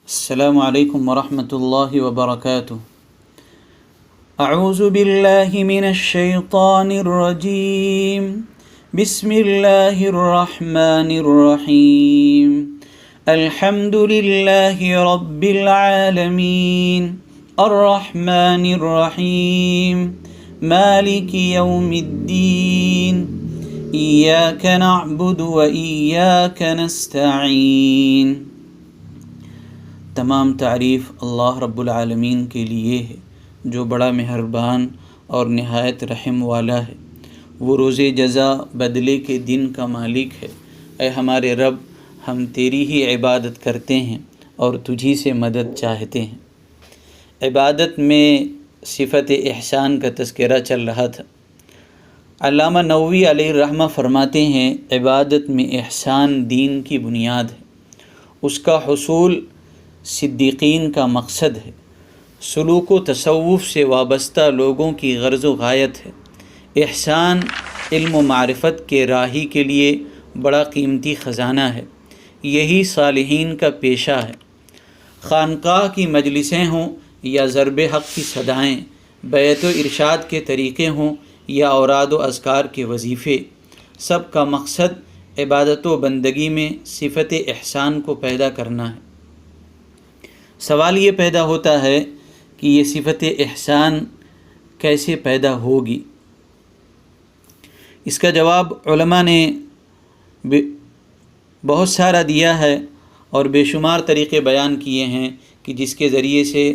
السلام علیکم ورحمۃ اللہ وبرکاتہ۔ اعوذ باللہ من الشیطان الرجیم، بسم اللہ الرحمن الرحیم، الحمد للہ رب العالمین، الرحمن الرحیم، مالک یوم الدین، ایاک نعبد و ایاک نستعین۔ تمام تعریف اللہ رب العالمین کے لیے ہے جو بڑا مہربان اور نہایت رحم والا ہے۔ وہ روز جزا بدلے کے دن کا مالک ہے۔ اے ہمارے رب، ہم تیری ہی عبادت کرتے ہیں اور تجھی سے مدد چاہتے ہیں۔ عبادت میں صفت احسان کا تذکرہ چل رہا تھا۔ علامہ نووی علیہ الرحمہ فرماتے ہیں، عبادت میں احسان دین کی بنیاد ہے۔ اس کا حصول صدیقین کا مقصد ہے۔ سلوک و تصوف سے وابستہ لوگوں کی غرض و غایت ہے۔ احسان علم و معرفت کے راہی کے لیے بڑا قیمتی خزانہ ہے۔ یہی صالحین کا پیشہ ہے۔ خانقاہ کی مجلسیں ہوں یا ضرب حق کی صدائیں، بیعت و ارشاد کے طریقے ہوں یا اوراد و اذکار کے وظیفے، سب کا مقصد عبادت و بندگی میں صفت احسان کو پیدا کرنا ہے۔ سوال یہ پیدا ہوتا ہے کہ یہ صفت احسان کیسے پیدا ہوگی؟ اس کا جواب علماء نے بہت سارا دیا ہے اور بے شمار طریقے بیان کیے ہیں کہ جس کے ذریعے سے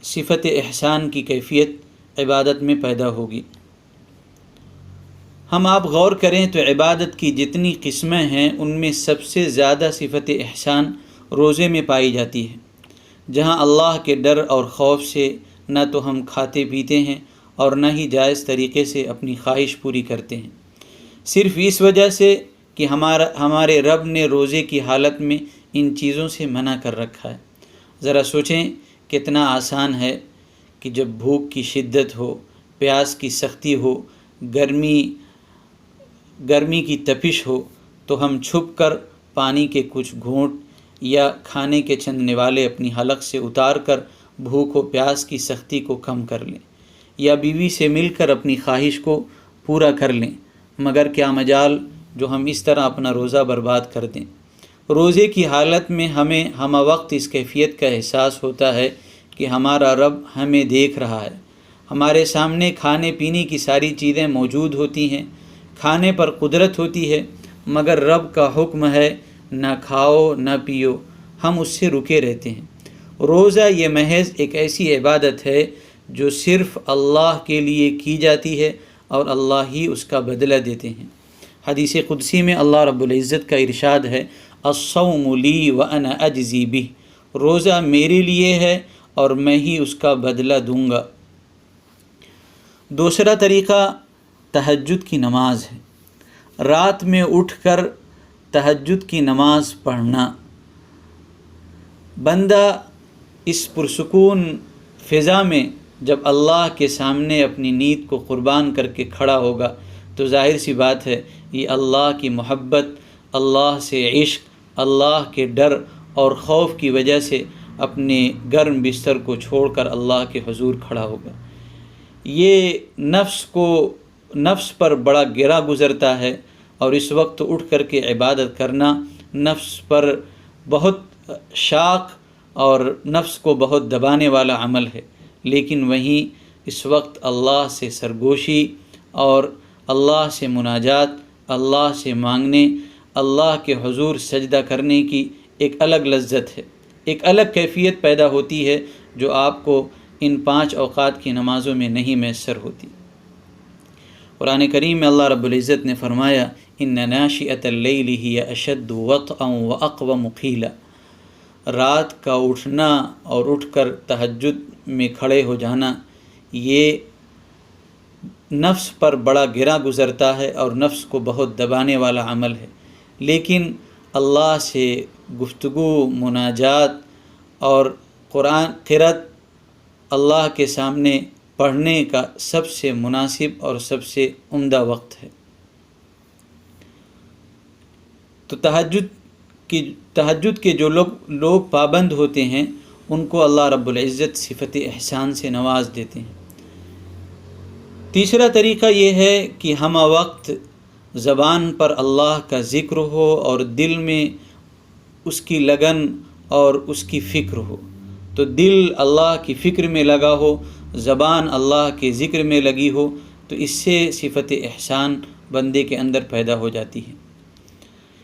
صفت احسان کی کیفیت عبادت میں پیدا ہوگی۔ ہم آپ غور کریں تو عبادت کی جتنی قسمیں ہیں ان میں سب سے زیادہ صفت احسان روزے میں پائی جاتی ہے، جہاں اللہ کے ڈر اور خوف سے نہ تو ہم کھاتے پیتے ہیں اور نہ ہی جائز طریقے سے اپنی خواہش پوری کرتے ہیں، صرف اس وجہ سے کہ ہمارے رب نے روزے کی حالت میں ان چیزوں سے منع کر رکھا ہے۔ ذرا سوچیں کتنا آسان ہے کہ جب بھوک کی شدت ہو، پیاس کی سختی ہو، گرمی کی تپش ہو، تو ہم چھپ کر پانی کے کچھ گھونٹ یا کھانے کے چند نوالے اپنی حلق سے اتار کر بھوک و پیاس کی سختی کو کم کر لیں، یا بیوی سے مل کر اپنی خواہش کو پورا کر لیں، مگر کیا مجال جو ہم اس طرح اپنا روزہ برباد کر دیں۔ روزے کی حالت میں ہمیں ہمہ وقت اس کیفیت کا احساس ہوتا ہے کہ ہمارا رب ہمیں دیکھ رہا ہے۔ ہمارے سامنے کھانے پینے کی ساری چیزیں موجود ہوتی ہیں، کھانے پر قدرت ہوتی ہے، مگر رب کا حکم ہے نہ کھاؤ نہ پیو، ہم اس سے رکے رہتے ہیں۔ روزہ یہ محض ایک ایسی عبادت ہے جو صرف اللہ کے لیے کی جاتی ہے اور اللہ ہی اس کا بدلہ دیتے ہیں۔ حدیث قدسی میں اللہ رب العزت کا ارشاد ہے، الصوم لی وانا اجزی بہ، روزہ میرے لیے ہے اور میں ہی اس کا بدلہ دوں گا۔ دوسرا طریقہ تہجد کی نماز ہے۔ رات میں اٹھ کر تہجد کی نماز پڑھنا۔ بندہ اس پرسکون فضا میں جب اللہ کے سامنے اپنی نیند کو قربان کر کے کھڑا ہوگا تو ظاہر سی بات ہے یہ اللہ کی محبت، اللہ سے عشق، اللہ کے ڈر اور خوف کی وجہ سے اپنے گرم بستر کو چھوڑ کر اللہ کے حضور کھڑا ہوگا۔ یہ نفس پر بڑا گرا گزرتا ہے اور اس وقت اٹھ کر کے عبادت کرنا نفس پر بہت شاق اور نفس کو بہت دبانے والا عمل ہے، لیکن وہیں اس وقت اللہ سے سرگوشی اور اللہ سے مناجات، اللہ سے مانگنے، اللہ کے حضور سجدہ کرنے کی ایک الگ لذت ہے، ایک الگ کیفیت پیدا ہوتی ہے جو آپ کو ان 5 اوقات کی نمازوں میں نہیں میسر ہوتی۔ قرآن کریم میں اللہ رب العزت نے فرمایا، ان ناشئۃ اللیل ہی اشد وطئا واقوم قیلا، رات کا اٹھنا اور اٹھ کر تہجد میں کھڑے ہو جانا یہ نفس پر بڑا گرا گزرتا ہے اور نفس کو بہت دبانے والا عمل ہے، لیکن اللہ سے گفتگو، مناجات اور قرآن قرأت اللہ کے سامنے پڑھنے کا سب سے مناسب اور سب سے عمدہ وقت ہے۔ تو تہجد تہجد کے جو لوگ پابند ہوتے ہیں ان کو اللہ رب العزت صفت احسان سے نواز دیتے ہیں۔ تیسرا طریقہ یہ ہے کہ ہمہ وقت زبان پر اللہ کا ذکر ہو اور دل میں اس کی لگن اور اس کی فکر ہو۔ تو دل اللہ کی فکر میں لگا ہو، زبان اللہ کے ذکر میں لگی ہو، تو اس سے صفت احسان بندے کے اندر پیدا ہو جاتی ہے۔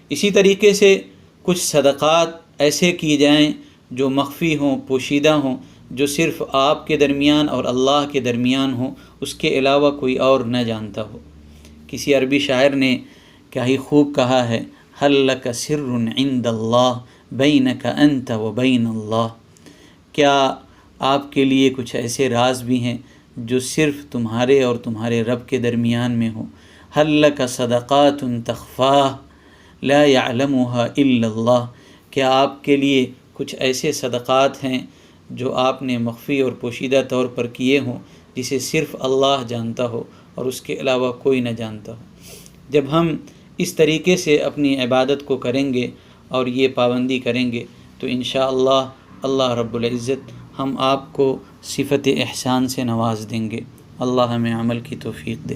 اسی طریقے سے کچھ صدقات ایسے کیے جائیں جو مخفی ہوں، پوشیدہ ہوں، جو صرف آپ کے درمیان اور اللہ کے درمیان ہوں، اس کے علاوہ کوئی اور نہ جانتا ہو۔ کسی عربی شاعر نے کیا ہی خوب کہا ہے، هل لك سر عند اللہ بینک انت و بین اللہ، کیا آپ کے لیے کچھ ایسے راز بھی ہیں جو صرف تمہارے اور تمہارے رب کے درمیان میں ہوں۔ هل لك صدقات تخفاہ لا يعلمها الا اللہ، کیا آپ کے لیے کچھ ایسے صدقات ہیں جو آپ نے مخفی اور پوشیدہ طور پر کیے ہوں، جسے صرف اللہ جانتا ہو اور اس کے علاوہ کوئی نہ جانتا ہو۔ جب ہم اس طریقے سے اپنی عبادت کو کریں گے اور یہ پابندی کریں گے تو انشاءاللہ اللہ رب العزت ہم آپ کو صفت احسان سے نواز دیں گے۔ اللہ ہمیں عمل کی توفیق دے۔